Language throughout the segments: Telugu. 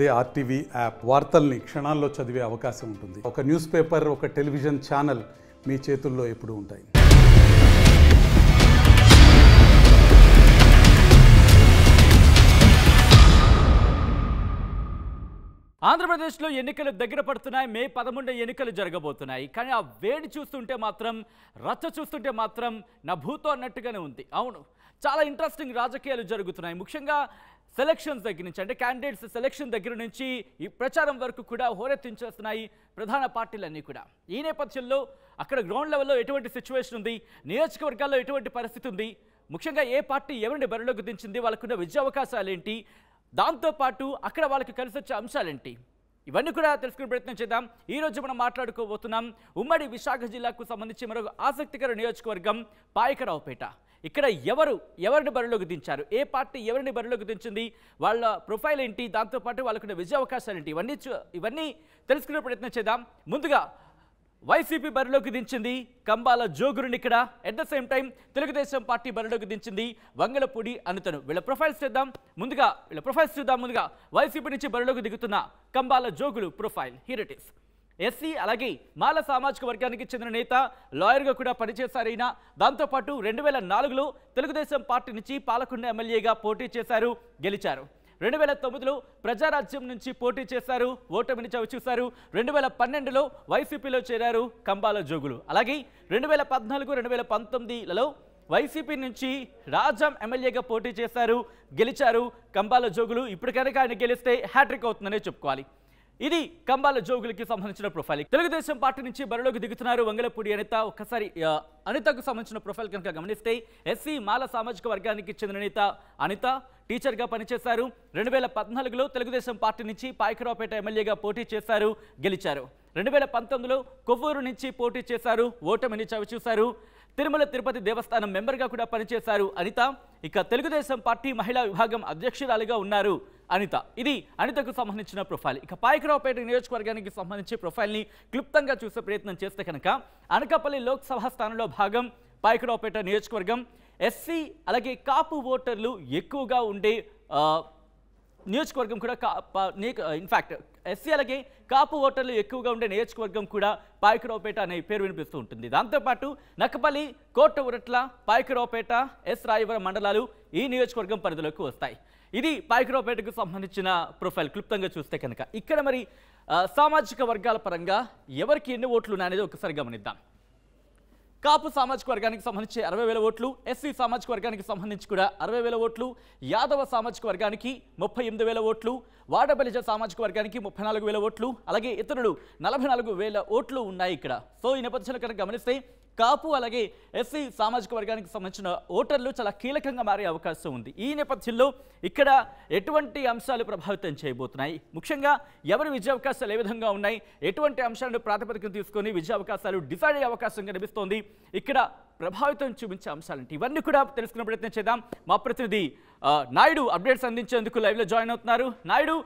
అదే ఆర్టీవీ యాప్ వార్తల్ని క్షణాల్లో చదివే అవకాశం ఉంటుంది. ఒక న్యూస్ పేపర్, ఒక టెలివిజన్ ఛానల్ మీ చేతుల్లో ఎప్పుడూ ఉంటాయి. ఆంధ్రప్రదేశ్లో ఎన్నికలు దగ్గర పడుతున్నాయి. మే 11 ఎన్నికలు జరగబోతున్నాయి. కానీ ఆ వేడి చూస్తుంటే మాత్రం, రచ్చ చూస్తుంటే మాత్రం నా భూతో అన్నట్టుగానే ఉంది. అవును, చాలా ఇంట్రెస్టింగ్ రాజకీయాలు జరుగుతున్నాయి. ముఖ్యంగా సెలక్షన్స్ దగ్గర నుంచి, అంటే క్యాండిడేట్స్ సెలక్షన్ దగ్గర నుంచి ఈ ప్రచారం వరకు కూడా హోరెత్తించేస్తున్నాయి ప్రధాన పార్టీలన్నీ కూడా. ఈ నేపథ్యంలో అక్కడ గ్రౌండ్ లెవెల్లో ఎటువంటి సిచ్యువేషన్ ఉంది, నియోజకవర్గాల్లో ఎటువంటి పరిస్థితి ఉంది, ముఖ్యంగా ఏ పార్టీ ఎవరిని బరిలోకి దించింది, వాళ్ళకున్న విజయ అవకాశాలు ఏంటి, దాంతోపాటు అక్కడ వాళ్ళకి కలిసి వచ్చే అంశాలేంటి, ఇవన్నీ కూడా తెలుసుకునే ప్రయత్నం చేద్దాం. ఈరోజు మనం మాట్లాడుకోబోతున్నాం ఉమ్మడి విశాఖ జిల్లాకు సంబంధించి మరొక ఆసక్తికర నియోజకవర్గం పాయకరావుపేట. ఇక్కడ ఎవరిని బరిలోకి దించారు, ఏ పార్టీ ఎవరిని బరిలోకి దించింది, వాళ్ళ ప్రొఫైల్ ఏంటి, దాంతోపాటు వాళ్ళకున్న విజయ అవకాశాలు ఏంటి, ఇవన్నీ తెలుసుకునే ప్రయత్నం చేద్దాం. ముందుగా వైసీపీ బరిలోకి దించింది కంబాల జోగురుని ఇక్కడ. At the same time Telugu Desam party బరిలోకి దించింది వంగలపూడి అనితను. వీళ్ళ ప్రొఫైల్స్ చూద్దాం. ముందుగా వైసీపీ నుంచి బరిలోకి దిగుతున్న Kambala Jogulu profile here it is. SC అలాగే మాల సామాజిక వర్గానికి చెందిన నేత, లాయర్గా కూడా పనిచేశారు ఈయన. దాంతోపాటు 2004లో తెలుగుదేశం పార్టీ నుంచి పాలకొండ ఎమ్మెల్యేగా పోటీ చేశారు, గెలిచారు. 2009లో ప్రజారాజ్యం నుంచి పోటీ చేశారు, ఓటమిని చవిచూశారు. 2012లో వైసీపీలో చేరారు కంబాల జోగులు. అలాగే 2014, 2019లలో వైసీపీ నుంచి రాజాం ఎమ్మెల్యేగా పోటీ చేశారు, గెలిచారు కంబాల జోగులు. ఇప్పుడు కనుక ఆయన గెలిస్తే హ్యాట్రిక్ అవుతుందనే చెప్పుకోవాలి. ఇది కంబాల జోగులకి సంబంధించిన ప్రొఫైల్. తెలుగుదేశం పార్టీ నుంచి బరిలోకి దిగుతున్నారు వంగలపూడి అనిత. ఒక్కసారి అనితకు సంబంధించిన ప్రొఫైల్ కనుక గమనిస్తే, ఎస్సీ మాల సామాజిక వర్గానికి చెందిన నేత అనిత, టీచర్గా పనిచేశారు. 2014లో తెలుగుదేశం పార్టీ నుంచి పాయకరావుపేట ఎమ్మెల్యేగా పోటీ చేశారు, గెలిచారు. 2019లో కొవ్వూరు నుంచి పోటీ చేశారు, ఓటమిని చవిచూశారు. తిరుమల తిరుపతి దేవస్థానం మెంబర్గా కూడా పనిచేశారు అనిత. ఇక తెలుగుదేశం పార్టీ మహిళా విభాగం అధ్యక్షురాలిగా ఉన్నారు అనిత. ఇది అనితకు సంబంధించిన ప్రొఫైల్. ఇక పాయకరావుపేట నియోజకవర్గానికి సంబంధించి ప్రొఫైల్ని క్లుప్తంగా చూసే ప్రయత్నం చేస్తే కనుక, అనకాపల్లి లోక్సభ స్థానంలో భాగం పాయకరావుపేట నియోజకవర్గం. ఎస్సీ అలాగే కాపు ఓటర్లు ఎక్కువగా ఉండే నియోజకవర్గం కూడా. ఇన్ఫ్యాక్ట్ ఎస్సీ అలాగే కాపు ఓటర్లు ఎక్కువగా ఉండే నియోజకవర్గం కూడా పాయకరావుపేట అనే పేరు వినిపిస్తూ ఉంటుంది. దాంతోపాటు నక్కపల్లి, కోట ఉరట్ల, పాయకరావుపేట, ఎస్ రాయవరం మండలాలు ఈ నియోజకవర్గం పరిధిలోకి వస్తాయి. ఇది పాయకరావుపేటకు సంబంధించిన ప్రొఫైల్ క్లుప్తంగా చూస్తే కనుక. ఇక్కడ మరి సామాజిక వర్గాల పరంగా ఎవరికి ఎన్ని ఓట్లు ఉన్నాయనేది ఒకసారి గమనిద్దాం. కాపు సామాజిక వర్గానికి సంబంధించి 60,000 ఓట్లు, ఎస్సీ సామాజిక వర్గానికి సంబంధించి కూడా 60,000 ఓట్లు, యాదవ సామాజిక వర్గానికి 38,000 ఓట్లు, వాడబలిజ సామాజిక వర్గానికి 34,000 ఓట్లు, అలాగే ఇతరులు 44,000 ఓట్లు ఉన్నాయి ఇక్కడ. సో ఈ నేపథ్యంలో కనుక గమనిస్తే కాపు అలాగే ఎస్సీ సామాజిక వర్గానికి సంబంధించిన ఓటర్లు చాలా కీలకంగా మారే అవకాశం ఉంది. ఈ నేపథ్యంలో ఇక్కడ ఎటువంటి అంశాలు ప్రభావితం చేయబోతున్నాయి, ముఖ్యంగా ఎవరి విజయ అవకాశాలు ఏ విధంగా ఉన్నాయి, ఎటువంటి అంశాలను ప్రాతిపదికన తీసుకొని విజయ అవకాశాలు డిసైడ్ అయ్యే అవకాశం కనిపిస్తోంది, ఇక్కడ ప్రభావితం చూపించే అంశాలంటే ఇవన్నీ కూడా తెలుసుకునే ప్రయత్నం చేద్దాం. మా ప్రతినిధి నాయుడు అప్డేట్స్ అందించేందుకు లైవ్లో జాయిన్ అవుతున్నారు. నాయుడు,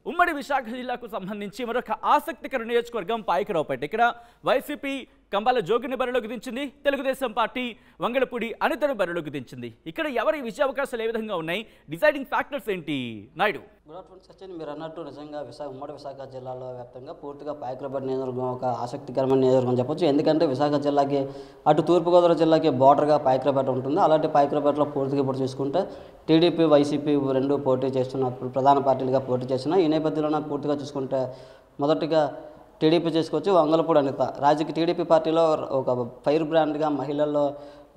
ఉమ్మడి విశాఖ జిల్లాకు సంబంధించి మరొక ఆసక్తికర నియోజకవర్గం పాయకరావుపేట. ఇక్కడ వైసీపీ కంబాల జోగిని బరిలోకి దించింది, తెలుగుదేశం పార్టీ వంగలపూడి అనితను బరిలోకి దించింది. ఇక్కడ ఎవరి విజయ అవకాశాలు ఏ విధంగా ఉన్నాయి, డిసైడింగ్ ఫ్యాక్టర్స్ ఏంటి నాయుడు? Good afternoon Sachin. మీరు అన్నట్టు నిజంగా ఉమ్మడి విశాఖ జిల్లాలో వ్యాప్తంగా పూర్తిగా పాయకరావుపేట నియోజకవర్గం ఒక ఆసక్తికరమైన నియోజకవర్గం చెప్పొచ్చు. ఎందుకంటే విశాఖ జిల్లాకి అటు తూర్పుగోదావరి జిల్లాకి బార్డర్గా పాయకరావుపేట ఉంటుంది. అలాంటి పాయకరావుపేటలో పూర్తిగా ఇప్పుడు చూసుకుంటే టీడీపీ, వైసీపీ రెండు పోటీ చేస్తున్న ప్రధాన పార్టీలుగా పోటీ చేస్తున్న ఈ నేపథ్యంలో పూర్తిగా చూసుకుంటే మొదటిగా టీడీపీ చేసుకోవచ్చు వంగలపూడి అనిత. టీడీపీ పార్టీలో ఒక ఫైర్ బ్రాండ్గా మహిళల్లో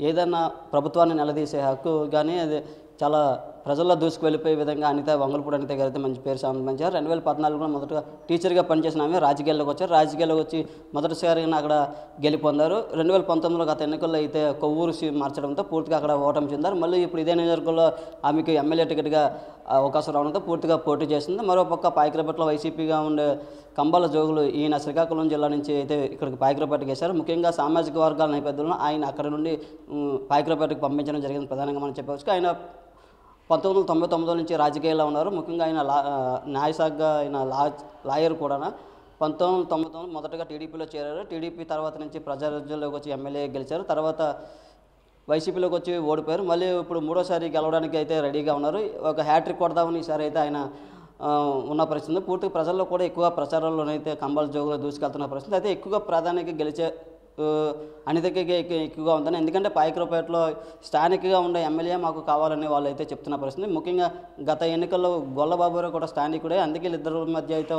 ఏదైనా ప్రభుత్వాన్ని నిలదీసే హక్కు కానీ అది చాలా ప్రజల్లో దూసుకు వెళ్ళిపోయే విధంగా అనిత, వంగలపూడి అనిత గారు అయితే మంచి పేరు సంపాదించారు. 2014లో మొదటగా టీచర్గా పనిచేసిన ఆమె రాజకీయాల్లోకి వచ్చారు. రాజకీయాల్లోకి వచ్చి మొదటిసారిగా అక్కడ గెలుపొందారు. 2019లో గత ఎన్నికల్లో అయితే కొవ్వూరు మార్చడంతో పూర్తిగా అక్కడ ఓటమి చెందారు. మళ్ళీ ఇప్పుడు ఇదే నియోజకవర్గంలో ఆమెకు ఎమ్మెల్యే టికెట్గా అవకాశం రావడంతో పూర్తిగా పోటీ చేస్తుంది. మరోపక్క పాయకరావుపేటలో వైసీపీగా ఉండే కంబాల జోగులు ఈయన శ్రీకాకుళం జిల్లా నుంచి అయితే ఇక్కడికి పాయకరావుపేటకి వేశారు. ముఖ్యంగా సామాజిక వర్గాల నేపథ్యంలో ఆయన అక్కడ నుండి పాయకరావుపేటకి పంపించడం జరిగింది ప్రధానంగా మనం చెప్పవచ్చు. ఆయన 1999 నుంచి రాజకీయాల్లో ఉన్నారు. ముఖ్యంగా ఆయన న్యాయశాఖగా ఆయన లాయర్ కూడా. 1999 మొదటగా టీడీపీలో చేరారు. టీడీపీ తర్వాత నుంచి ప్రజారాజ్యంలోకి వచ్చి ఎమ్మెల్యే గెలిచారు. తర్వాత వైసీపీలోకి వచ్చి ఓడిపోయారు. మళ్ళీ ఇప్పుడు మూడోసారి గెలవడానికి అయితే రెడీగా ఉన్నారు. ఒక హ్యాట్రిక్ కొడదామని ఈసారి అయితే ఆయన ఉన్న పరిస్థితి. పూర్తిగా ప్రజల్లో కూడా ఎక్కువ ప్రచారంలోనైతే కంబాల జోగులో దూసుకెళ్తున్న పరిస్థితి. అయితే ఎక్కువగా ప్రాధాన్యత గెలిచే అనితకి ఎక్కువగా ఉందని, ఎందుకంటే పాయకరావుపేటలో స్థానికంగా ఉండే ఎమ్మెల్యే మాకు కావాలని వాళ్ళు అయితే చెప్తున్న పరిస్థితి. ముఖ్యంగా గత ఎన్నికల్లో గొల్లబాబురావు కూడా స్థానికుడే, అందుకే వీళ్ళిద్దరి మధ్య అయితే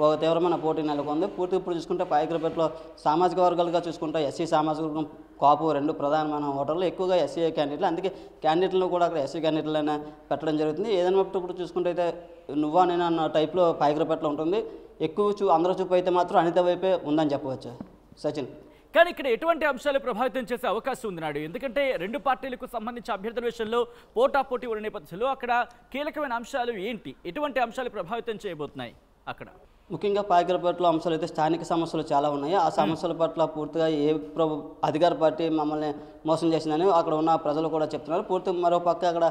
ఒక తీవ్రమైన పోటీ నెలకొంది. పూర్తిగా ఇప్పుడు చూసుకుంటే పాయకరావుపేటలో సామాజిక వర్గాలుగా చూసుకుంటే ఎస్సీ సామాజిక వర్గం, కాపు రెండు ప్రధానమైన ఓటర్లు, ఎక్కువగా ఎస్సీ క్యాండిడేట్లు. అందుకే క్యాండిడేట్లను కూడా అక్కడ ఎస్సీ క్యాండిడేట్లైనా పెట్టడం జరుగుతుంది. ఏదైనా ఇప్పుడు చూసుకుంటే అయితే నువ్వా నేను అన్న టైప్లో పాయకరావుపేటలో ఉంటుంది. ఎక్కువ అందరూ చూపు అయితే మాత్రం అనిత వైపే ఉందని చెప్పవచ్చు. సచిన్, కానీ ఇక్కడ ఎటువంటి అంశాలు ప్రభావితం చేసే అవకాశం ఉంది నాడు? ఎందుకంటే రెండు పార్టీలకు సంబంధించి అభ్యర్థుల విషయంలో పోటాపోటీ ఉన్న నేపథ్యంలో అక్కడ కీలకమైన అంశాలు ఏంటి? ఎటువంటి అంశాలు ప్రభావితం చేయబోతున్నాయి అక్కడ? ముఖ్యంగా పాయకరావుపేటలో అంశాలు అయితే స్థానిక సమస్యలు చాలా ఉన్నాయి. ఆ సమస్యల పట్ల పూర్తిగా అధికార పార్టీ మమ్మల్ని మోసం చేసిందని అక్కడ ఉన్న ప్రజలు కూడా చెప్తున్నారు. పూర్తిగా మరో పక్క అక్కడ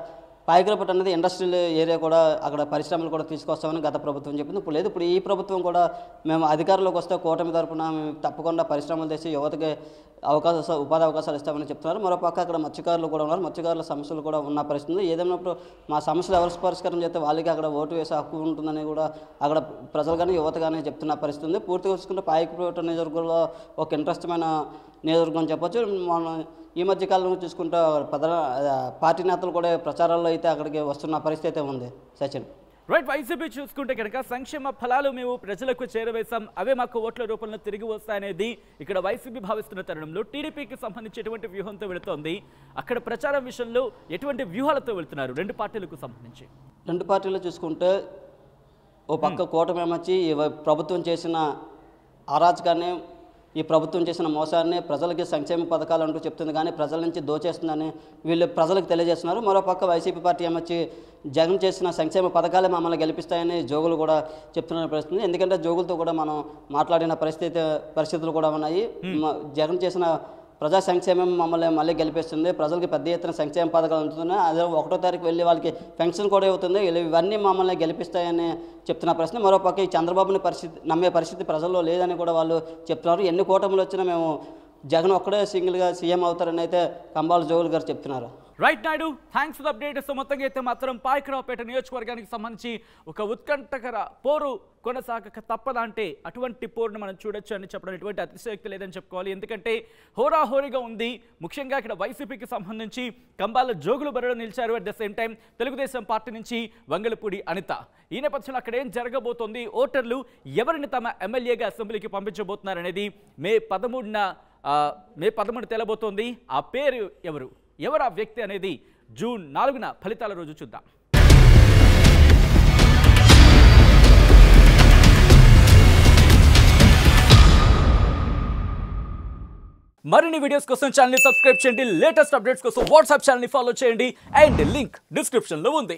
పాయకరావుపేట అనేది ఇండస్ట్రియల్ ఏరియా కూడా, అక్కడ పరిశ్రమలు కూడా తీసుకొస్తామని గత ప్రభుత్వం చెప్పింది. ఇప్పుడు లేదు, ఇప్పుడు ఈ ప్రభుత్వం కూడా మేము అధికారంలోకి వస్తే కూటమి తరపున మేము తప్పకుండా పరిశ్రమలు తెచ్చి యువతకి ఉపాధి అవకాశాలు ఇస్తామని చెప్తున్నారు. మరోపక్క అక్కడ మత్స్యకారులు కూడా ఉన్నారు, మత్స్యకారుల సమస్యలు కూడా ఉన్న పరిస్థితి. ఏదైనప్పుడు మా సమస్యలు ఎవరు పరిష్కారం చేస్తే వాళ్ళకి అక్కడ ఓటు వేసే హక్కు ఉంటుందని కూడా అక్కడ ప్రజలు కానీ యువత కానీ చెప్తున్న పరిస్థితి ఉంది. పూర్తిగా చూసుకుంటే పాయకరావుపేట నియోజకవర్గంలో ఒక ఇంట్రెస్టమైన నియోజకవర్గం చెప్పొచ్చు. మనం ఈ మధ్య కాలంలో చూసుకుంటే పార్టీ నేతలు కూడా ప్రచారాల్లో అయితే అక్కడికి వస్తున్న పరిస్థితి అయితే ఉంది. సచిన్, రైట్. వైసీపీ చూసుకుంటే కనుక సంక్షేమ ఫలాలు మేము ప్రజలకు చేరవేశాం, అవే మాకు ఓట్ల రూపంలో తిరిగి వస్తాయనేది ఇక్కడ వైసీపీ భావిస్తున్న తరుణంలో టీడీపీకి సంబంధించి ఎటువంటి వ్యూహంతో వెళుతోంది? అక్కడ ప్రచారం విషయంలో ఎటువంటి వ్యూహాలతో వెళుతున్నారు రెండు పార్టీలకు సంబంధించి? రెండు పార్టీలు చూసుకుంటే ఓ పక్క కూటమి అమర్చి ప్రభుత్వం చేసిన అరాచకాన్ని, ఈ ప్రభుత్వం చేసిన మోసాన్ని, ప్రజలకి సంక్షేమ పథకాలు అంటూ చెప్తుంది కానీ ప్రజల నుంచి దోచేస్తుందని వీళ్ళు ప్రజలకు తెలియజేస్తున్నారు. మరోపక్క వైసీపీ పార్టీ ఏమొచ్చి జగన్ చేసిన సంక్షేమ పథకాలే మమ్మల్ని గెలిపిస్తాయని జోగులు కూడా చెప్తున్న పరిస్థితి. ఎందుకంటే జోగులతో కూడా మనం మాట్లాడిన పరిస్థితులు కూడా ఉన్నాయి. జగన్ చేసిన ప్రజా సంక్షేమం మమ్మల్ని మళ్ళీ గెలిపిస్తుంది, ప్రజలకి పెద్ద ఎత్తున సంక్షేమ పథకాలు అందుతున్నాయి, అదే 1వ తారీఖు వెళ్ళి వాళ్ళకి పెన్షన్ కూడా అవుతుంది, ఇవన్నీ మమ్మల్ని గెలిపిస్తాయని చెప్తున్న పరిస్థితి. మరోపక్క ఈ చంద్రబాబుని నమ్మే పరిస్థితి ప్రజల్లో లేదని కూడా వాళ్ళు చెప్తున్నారు. ఎన్ని కూటములు వచ్చినా మేము జగన్ ఒక్కడే సింగిల్గా సీఎం అవుతారని అయితే కంబాల జోగులు గారు చెప్తున్నారు. Right Naidu, thanks for the update. So మొత్తంగా అయితే మాత్రం పాయకరావుపేట నియోజకవర్గానికి సంబంధించి ఒక ఉత్కంఠకర పోరు కొనసాగక తప్పదంటే అటువంటి పోరును మనం చూడొచ్చు అని చెప్పడం ఎటువంటి అతిశయోక్తి లేదని చెప్పుకోవాలి. ఎందుకంటే హోరాహోరీగా ఉంది. ముఖ్యంగా ఇక్కడ వైసీపీకి సంబంధించి కంబాల జోగులు బరిలో నిలిచారు. At the same time Telugu Desam party నుంచి వంగలపూడి అనిత. ఈ నేపథ్యంలో అక్కడ ఏం జరగబోతోంది, ఓటర్లు ఎవరిని తమ ఎమ్మెల్యేగా అసెంబ్లీకి పంపించబోతున్నారనేది మే 13 తేలబోతోంది. ఆ పేరు ఎవరు ఆ వ్యక్తి అనేది జూన్ 4న ఫలితాల రోజు చూద్దాం. మరిన్ని వీడియోస్ కోసం ఛానల్ ని సబ్స్క్రైబ్ చేయండి. లేటెస్ట్ అప్డేట్స్ కోసం వాట్సాప్ ఛానల్ ని ఫాలో చేయండి. అండ్ లింక్ డిస్క్రిప్షన్ లో ఉంది.